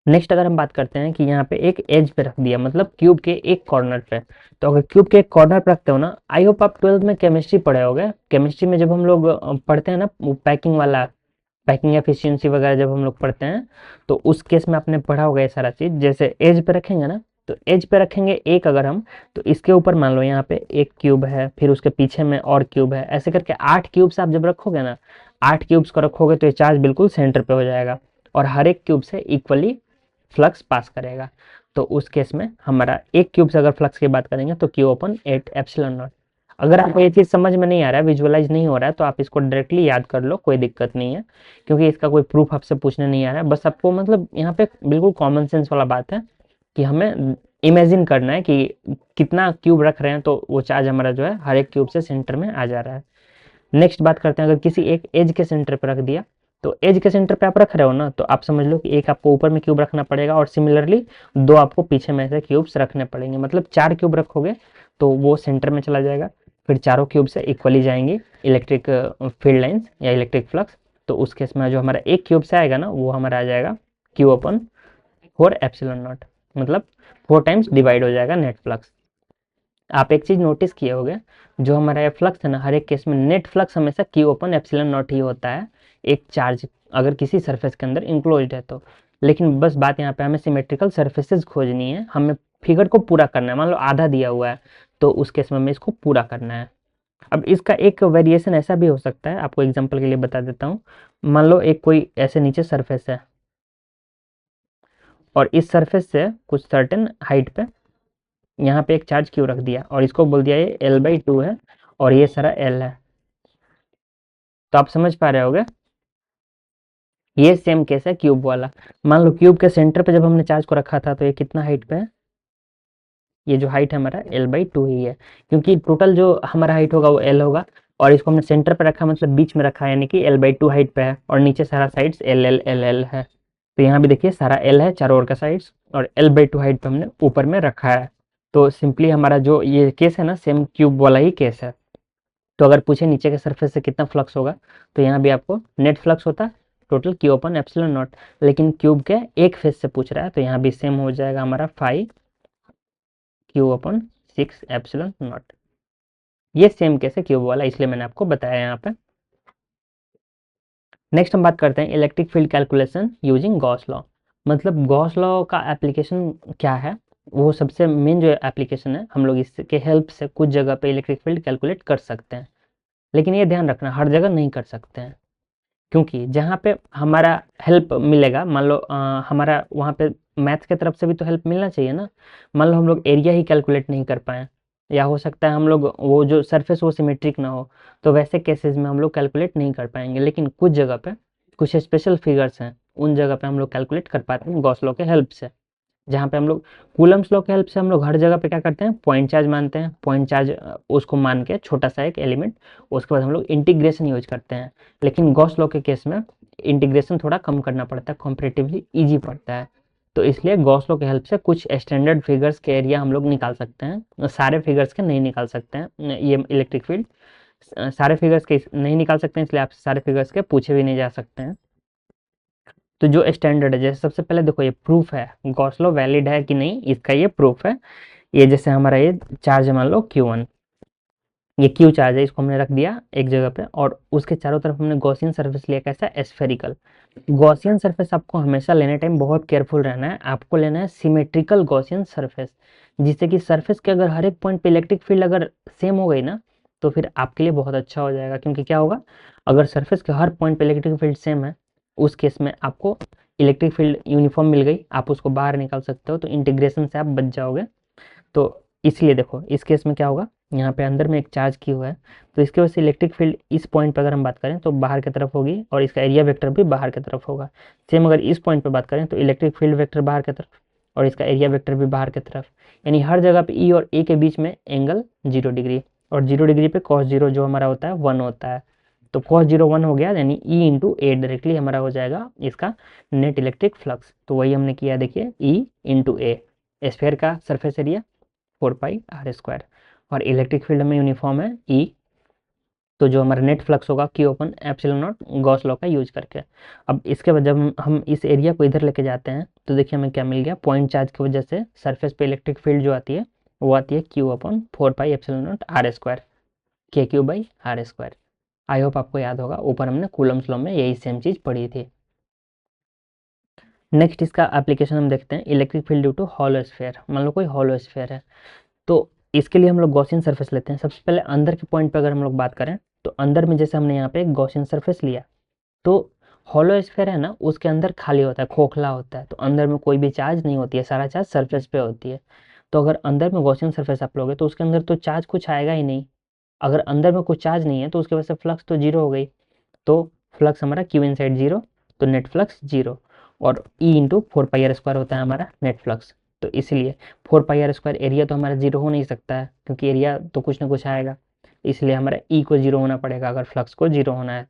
Next अगर हम बात करते हैं कि यहाँ पे एक एज पे रख दिया, मतलब क्यूब के एक कॉर्नर पे, तो अगर क्यूब के एक कॉर्नर पे रखते हो ना, आई होप आप 12th में केमिस्ट्री पढ़े होगे, केमिस्ट्री में जब हम लोग पढ़ते हैं ना पैकिंग वाला, पैकिंग एफिशिएंसी वगैरह जब हम लोग पढ़ते हैं, तो उस केस में आपने पढ़ा होगा ये सारा चीज़। जैसे एज पे रखेंगे ना, तो एज पे रखेंगे एक अगर हम, तो इसके ऊपर मान लो यहाँ पे एक क्यूब है, फिर उसके पीछे में और क्यूब है, ऐसे करके 8 क्यूब्स आप जब रखोगे ना, 8 क्यूब्स को रखोगे तो ये चार्ज बिल्कुल सेंटर पे हो जाएगा, और हर एक क्यूब से इक्वली फ्लक्स पास करेगा। तो उस केस में हमारा एक क्यूब से अगर फ्लक्स की बात करेंगे तो क्यू ओपन 8 एप्सिलॉन नॉट। अगर आपको ये चीज़ समझ में नहीं आ रहा है, विजुअलाइज नहीं हो रहा है, तो आप इसको डायरेक्टली याद कर लो, कोई दिक्कत नहीं है, क्योंकि इसका कोई प्रूफ आपसे पूछने नहीं आ रहा है, बस आपको मतलब यहाँ पे बिल्कुल कॉमन सेंस वाला बात है कि हमें इमेजिन करना है कि कितना क्यूब रख रहे हैं तो वो चार्ज हमारा जो है हर एक क्यूब से सेंटर में आ जा रहा है। नेक्स्ट बात करते हैं, अगर किसी एक एज के सेंटर पर रख दिया, तो एज के सेंटर पे आप रख रहे हो ना, तो आप समझ लो कि एक आपको ऊपर में क्यूब रखना पड़ेगा, और सिमिलरली दो आपको पीछे में से क्यूब्स रखने पड़ेंगे, मतलब 4 क्यूब रखोगे तो वो सेंटर में चला जाएगा, फिर चारों क्यूब से इक्वली जाएंगी इलेक्ट्रिक फील्ड लाइंस या इलेक्ट्रिक फ्लक्स। तो उस केस में जो हमारा एक क्यूब से आएगा ना, वो हमारा आ जाएगा क्यू अपन 4 एप्सिलॉन नॉट, मतलब 4 टाइम्स डिवाइड हो जाएगा नेट फ्लक्स। आप एक चीज नोटिस किए होगे, जो हमारा फ्लक्स है ना, हर एक केस में नेट फ्लक्स हमेशा क्यू ओपन एप्सिलॉन नॉट ही होता है, एक चार्ज अगर किसी सरफेस के अंदर इंक्लोज्ड है तो। लेकिन बस बात यहाँ पे हमें सिमेट्रिकल सरफेसेस खोजनी है, हमें फिगर को पूरा करना है, मान लो आधा दिया हुआ है तो उस केस में हमें इसको पूरा करना है। अब इसका एक वेरिएशन ऐसा भी हो सकता है, आपको एग्जाम्पल के लिए बता देता हूँ। मान लो एक कोई ऐसे नीचे सरफेस है, और इस सरफेस से कुछ सर्टेन हाइट पे यहाँ पे एक चार्ज क्यू रख दिया, और इसको बोल दिया ये L/2 है और ये सारा L है। तो आप समझ पा रहे होगे, ये सेम केस है क्यूब वाला। मान लो क्यूब के सेंटर पे जब हमने चार्ज को रखा था तो ये कितना हाइट पे है, ये जो हाइट है हमारा L/2 ही है, क्योंकि टोटल जो हमारा हाइट होगा वो L होगा, और इसको हमने सेंटर पे रखा मतलब बीच में रखा है, यानी कि L/2 हाइट पे है, और नीचे सारा साइड्स L है। तो यहाँ भी देखिए सारा L है चारों ओर का साइड्स, और L/2 हाइट पे हमने ऊपर में रखा है। तो सिंपली हमारा जो ये केस है ना, सेम क्यूब वाला ही केस है। तो अगर पूछे नीचे के सरफेस से कितना फ्लक्स होगा, तो यहाँ भी आपको नेट फ्लक्स होता total Q upon epsilon not, लेकिन क्यूब के एक फेस से पूछ रहा है तो यहाँ भी सेम हो जाएगा हमारा 5 क्यू अपन 6 एप्सिलॉन नॉट। ये सेम केस है क्यूब वाला, इसलिए मैंने आपको बताया यहाँ पे। नेक्स्ट हम बात करते हैं electric field calculation using Gauss law. मतलब गॉस लॉ का एप्लीकेशन क्या है, वो सबसे मेन जो एप्लीकेशन है, हम लोग इसके हेल्प से कुछ जगह पे इलेक्ट्रिक फील्ड कैलकुलेट कर सकते हैं। लेकिन ये ध्यान रखना हर जगह नहीं कर सकते हैं, क्योंकि जहाँ पे हमारा हेल्प मिलेगा, मान लो हमारा वहाँ पे मैथ्स की तरफ से भी तो हेल्प मिलना चाहिए ना। मान लो हम लोग एरिया ही कैलकुलेट नहीं कर पाए, या हो सकता है हम लोग वो जो सरफेस वो सिमेट्रिक ना हो, तो वैसे केसेस में हम लोग कैलकुलेट नहीं कर पाएंगे। लेकिन कुछ जगह पे कुछ स्पेशल फिगर्स हैं, उन जगह पे हम लोग कैलकुलेट कर पाते हैं गॉस लॉ के हेल्प से। जहाँ पे हम लोग कूलम्स लॉ के हेल्प से हम लोग हर जगह पे क्या करते हैं, पॉइंट चार्ज मानते हैं, पॉइंट चार्ज उसको मान के छोटा सा एक एलिमेंट, उसके बाद हम लोग इंटीग्रेशन यूज करते हैं। लेकिन गॉस लॉ के केस में इंटीग्रेशन थोड़ा कम करना पड़ता है, कॉम्परेटिवली ईजी पड़ता है। तो इसलिए गॉस लॉ के हेल्प से कुछ स्टैंडर्ड फिगर्स के एरिया हम लोग निकाल सकते हैं, सारे फिगर्स के नहीं निकाल सकते हैं ये इलेक्ट्रिक फील्ड। सारे फिगर्स के नहीं निकाल सकते हैं, इसलिए आप सारे फिगर्स के पूछे भी नहीं जा सकते हैं। तो जो स्टैंडर्ड है, जैसे सबसे पहले देखो ये प्रूफ है, गॉस लॉ वैलिड है कि नहीं इसका ये प्रूफ है। ये जैसे हमारा ये चार्ज है, मान लो Q1, ये क्यू चार्ज है, इसको हमने रख दिया एक जगह पे, और उसके चारों तरफ हमने गॉसियन सरफेस लिया, कैसा, एस्फेरिकल। गॉसियन सरफेस आपको हमेशा लेने टाइम बहुत केयरफुल रहना है, आपको लेना है सिमेट्रिकल गॉसियन सरफेस, जिससे कि सरफेस के अगर हर एक पॉइंट पे इलेक्ट्रिक फील्ड अगर सेम हो गई ना, तो फिर आपके लिए बहुत अच्छा हो जाएगा। क्योंकि क्या होगा, अगर सरफेस के हर पॉइंट पे इलेक्ट्रिक फील्ड सेम है, उस केस में आपको इलेक्ट्रिक फील्ड यूनिफॉर्म मिल गई, आप उसको बाहर निकाल सकते हो, तो इंटीग्रेशन से आप बच जाओगे। तो इसलिए देखो इस केस में क्या होगा, यहाँ पे अंदर में एक चार्ज की हुआ है, तो इसके वजह से इलेक्ट्रिक फील्ड इस पॉइंट पर अगर हम बात करें तो बाहर की तरफ होगी, और इसका एरिया वेक्टर भी बाहर की तरफ होगा। सेम अगर इस पॉइंट पर बात करें तो इलेक्ट्रिक फील्ड वेक्टर बाहर की तरफ, और इसका एरिया वेक्टर भी बाहर की तरफ। यानी हर जगह पे ई और ए के बीच में एंगल 0 डिग्री, और 0 डिग्री पे कॉस जीरो जो हमारा होता है 1 होता है। तो कॉस जीरो 1 हो गया, यानी ई इंटू ए डायरेक्टली हमारा हो जाएगा इसका नेट इलेक्ट्रिक फ्लक्स। तो वही हमने किया, देखिए ई इंटू ए, स्फेयर का सरफेस एरिया 4πr², और इलेक्ट्रिक फील्ड में यूनिफॉर्म है ई। तो जो हमारा नेट फ्लक्स होगा Q open epsilon not Gauss law का यूज करके। अब इसके बाद जब हम इस एरिया को इधर लेके जाते हैं तो देखिए हमें क्या मिल गया, पॉइंट चार्ज की वजह से सरफेस पे इलेक्ट्रिक फील्ड जो आती है वो आती है Q/4πε0r², KQ/r²। आई होप आपको याद होगा, ऊपर हमने कूलम्स लॉ में यही सेम चीज पढ़ी थी। नेक्स्ट इसका एप्लीकेशन हम देखते हैं, electric field due to hollow sphere. मान लो कोई हॉलो स्फीयर है, तो इसके लिए हम लोग गॉसियन सरफेस लेते हैं। सबसे पहले अंदर के पॉइंट पे अगर हम लोग बात करें, तो अंदर में जैसे हमने यहाँ पे एक गॉसियन सरफेस लिया, तो हॉलो स्फीयर है ना, उसके अंदर खाली होता है, खोखला होता है, तो अंदर में कोई भी चार्ज नहीं होती है, सारा चार्ज सरफेस पे होती है। तो अगर अंदर में गॉसियन सरफेस आप लोगे तो उसके अंदर तो चार्ज कुछ आएगा ही नहीं। अगर अंदर में कुछ चार्ज नहीं है तो उसकी वजह से फ्लक्स तो जीरो हो गई, तो फ्लक्स हमारा क्यू इनसाइड जीरो, तो नेट फ्लक्स जीरो। और ई इंटू 4πr² होता है हमारा नेट फ्लक्स। तो इसलिए 4πr² एरिया तो हमारा जीरो हो नहीं सकता है, क्योंकि एरिया तो कुछ ना कुछ आएगा, इसलिए हमारा ई को जीरो होना पड़ेगा अगर फ्लक्स को जीरो होना है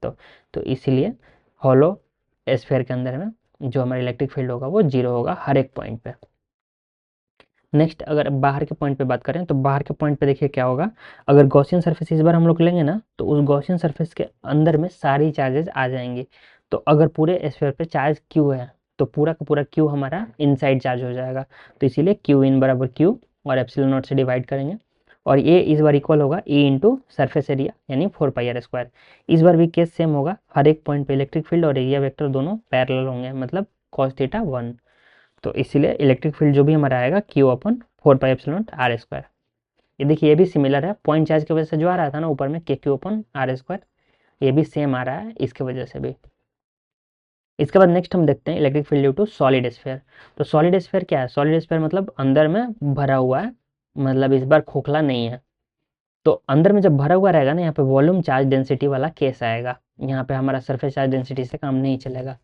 तो इसलिए हॉलो स्फीयर के अंदर में जो हमारा इलेक्ट्रिक फील्ड होगा वो जीरो होगा हर एक पॉइंट पे। नेक्स्ट अगर बाहर के पॉइंट पे बात करें, तो बाहर के पॉइंट पे देखिए क्या होगा, अगर गॉसियन सरफेस इस बार हम लोग लेंगे ना, तो उस गॉसियन सरफेस के अंदर में सारी चार्जेस आ जाएंगी। तो अगर पूरे स्फीयर पे चार्ज क्यू है, तो पूरा का पूरा क्यू हमारा इनसाइड चार्ज हो जाएगा। तो इसीलिए क्यू इन बराबर क्यू, और एप्सिलॉन नॉट से डिवाइड करेंगे, और ये इस बार इक्वल होगा ई इंटू सरफेस एरिया, यानी 4πr²। इस बार भी केस सेम होगा, हर एक पॉइंट पे इलेक्ट्रिक फील्ड और एरिया वेक्टर दोनों पैरेलल होंगे, मतलब cos थीटा 1। तो इसीलिए इलेक्ट्रिक फील्ड जो भी हमारा आएगा Q/4πε0r²। ये देखिए ये भी सिमिलर है, पॉइंट चार्ज की वजह से जो आ रहा था ना ऊपर में KQ/r², ये भी सेम आ रहा है इसके वजह से भी। इसके बाद नेक्स्ट हम देखते हैं electric field due to solid sphere. तो सॉलिड स्फीयर क्या है, सॉलिड स्फीयर मतलब अंदर में भरा हुआ है, मतलब इस बार खोखला नहीं है। तो अंदर में जब भरा हुआ रहेगा ना, यहाँ पे वॉल्यूम चार्ज डेंसिटी वाला केस आएगा, यहाँ पे हमारा सरफेस चार्ज डेंसिटी से काम नहीं चलेगा।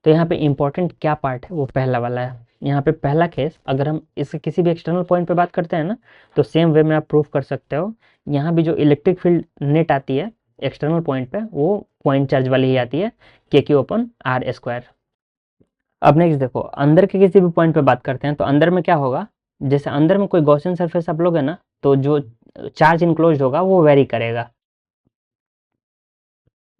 तो यहाँ पे इंपॉर्टेंट क्या पार्ट है, वो पहला वाला है। यहाँ पे पहला केस, अगर हम इसके किसी भी एक्सटर्नल पॉइंट पे बात करते हैं ना, तो सेम वे में आप प्रूफ कर सकते हो। यहाँ भी जो इलेक्ट्रिक फील्ड नेट आती है एक्सटर्नल पॉइंट पे, वो पॉइंट चार्ज वाली ही आती है, KQ/r²। अब नेक्स्ट देखो, अंदर के किसी भी पॉइंट पे बात करते हैं, तो अंदर में क्या होगा, जैसे अंदर में कोई गॉसियन सरफेस आप लोग है ना, तो जो चार्ज इनक्लोज होगा वो वेरी करेगा।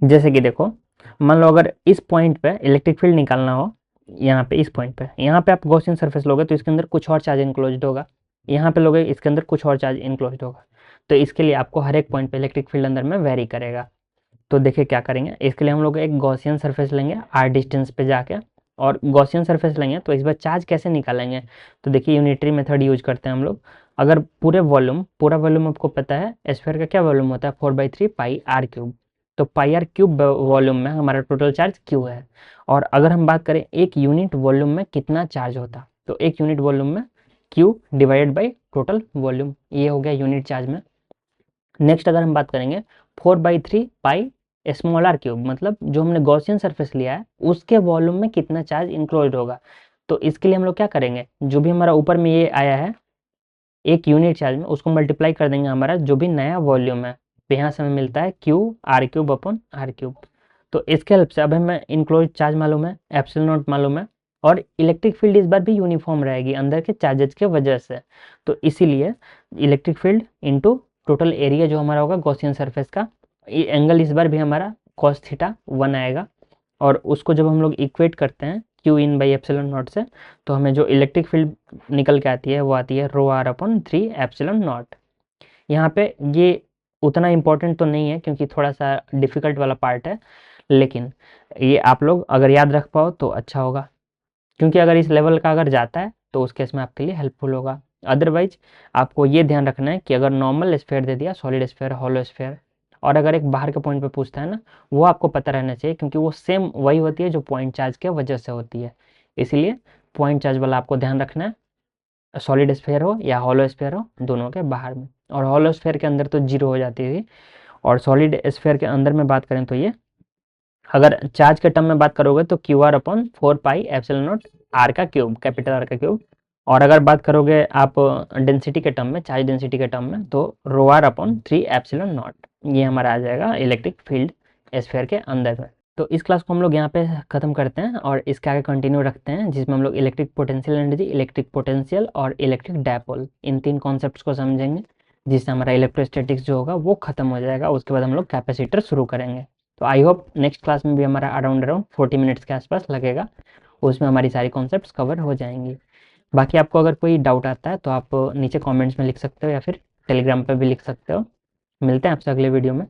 जैसे कि देखो, मान लो अगर इस पॉइंट पे इलेक्ट्रिक फील्ड निकालना हो, यहाँ पे इस पॉइंट पे, यहाँ पे आप गॉसियन सरफेस लोगे तो इसके अंदर कुछ और चार्ज इंक्लोज्ड होगा, यहाँ पे लोगे इसके अंदर कुछ और चार्ज इंक्लोज्ड होगा। तो इसके लिए आपको हर एक पॉइंट पे इलेक्ट्रिक फील्ड अंदर में वेरी करेगा। तो देखिए क्या करेंगे, इसके लिए हम लोग एक गॉसियन सरफेस लेंगे आर डिस्टेंस पे जाके, और गॉसियन सरफेस लेंगे तो इस बार चार्ज कैसे निकालेंगे, तो देखिए यूनिटरी मेथड यूज करते हैं हम लोग। अगर पूरा वॉल्यूम आपको पता है स्फीयर का क्या वॉल्यूम होता है, 4/3 पाई आर क्यूब। तो पाई आर क्यूब वॉल्यूम में हमारा टोटल चार्ज क्यू है। और अगर हम बात करें एक यूनिट वॉल्यूम में कितना चार्ज होता, तो एक यूनिट वॉल्यूम में Q divided by total volume, ये हो गया यूनिट चार्ज में। नेक्स्ट अगर हम बात करेंगे 4/3 पाई स्मॉल आर क्यूब, मतलब जो हमने गॉसियन सरफेस लिया है उसके वॉल्यूम में कितना चार्ज इंक्लोज होगा। तो इसके लिए हम लोग क्या करेंगे, जो भी हमारा ऊपर में ये आया है एक यूनिट चार्ज में, उसको मल्टीप्लाई कर देंगे हमारा जो भी नया वॉल्यूम है, तो यहाँ से हमें मिलता है Q R cube upon R cube. तो इसके हेल्प से अब हमें इंक्लोज चार्ज मालूम है, एप्सिलॉन नॉट मालूम है, और इलेक्ट्रिक फील्ड इस बार भी यूनिफॉर्म रहेगी अंदर के चार्जेज के वजह से। तो इसीलिए electric field into total area जो हमारा होगा गॉसियन सरफेस का, ये एंगल इस बार भी हमारा cos थीटा 1 आएगा। और उसको जब हम लोग इक्वेट करते हैं Q in by epsilon not से, तो हमें जो इलेक्ट्रिक फील्ड निकल के आती है वो आती है रो आर अपॉन 3 एप्सिलॉन नॉट। यहाँ पे ये उतना इम्पोर्टेंट तो नहीं है क्योंकि थोड़ा सा डिफिकल्ट वाला पार्ट है, लेकिन ये आप लोग अगर याद रख पाओ तो अच्छा होगा, क्योंकि अगर इस लेवल का अगर जाता है तो उस केस में आपके लिए हेल्पफुल होगा। अदरवाइज आपको ये ध्यान रखना है कि अगर नॉर्मल स्फीयर दे दिया, सॉलिड स्फीयर, हॉलो स्फीयर, और अगर एक बाहर के पॉइंट पे पूछता है ना, वो आपको पता रहना चाहिए क्योंकि वो सेम वही होती है जो पॉइंट चार्ज के वजह से होती है। इसीलिए पॉइंट चार्ज वाला आपको ध्यान रखना है, सॉलिड स्फीयर हो या हॉलो स्फीयर हो, दोनों के बाहर में। और हॉलो स्फीयर के अंदर तो जीरो हो जाती थी, और सॉलिड स्फीयर के अंदर में बात करें तो ये, अगर चार्ज के टर्म में बात करोगे तो Q R upon 4 pi epsilon naught R का क्यूब, कैपिटल आर का क्यूब। और अगर बात करोगे आप डेंसिटी के टर्म में, चार्ज डेंसिटी के टर्म में, तो रो आर अपॉन 3 एप्सिलॉन नॉट, ये हमारा आ जाएगा इलेक्ट्रिक फील्ड स्फीयर के अंदर में। तो इस क्लास को हम लोग यहाँ पे खत्म करते हैं और इसके आगे कंटिन्यू रखते हैं, जिसमें हम लोग electric potential energy, electric potential और इलेक्ट्रिक डायपोल, इन 3 कॉन्सेप्ट्स को समझेंगे, जिससे हमारा इलेक्ट्रोस्टैटिक्स जो होगा वो खत्म हो जाएगा। उसके बाद हम लोग कैपेसिटर शुरू करेंगे। तो आई होप नेक्स्ट क्लास में भी हमारा अराउंड 40 मिनट्स के आसपास लगेगा, उसमें हमारी सारी कॉन्सेप्ट्स कवर हो जाएंगी। बाकी आपको अगर कोई डाउट आता है तो आप नीचे कमेंट्स में लिख सकते हो या फिर टेलीग्राम पे भी लिख सकते हो। मिलते हैं आपसे अगले वीडियो में।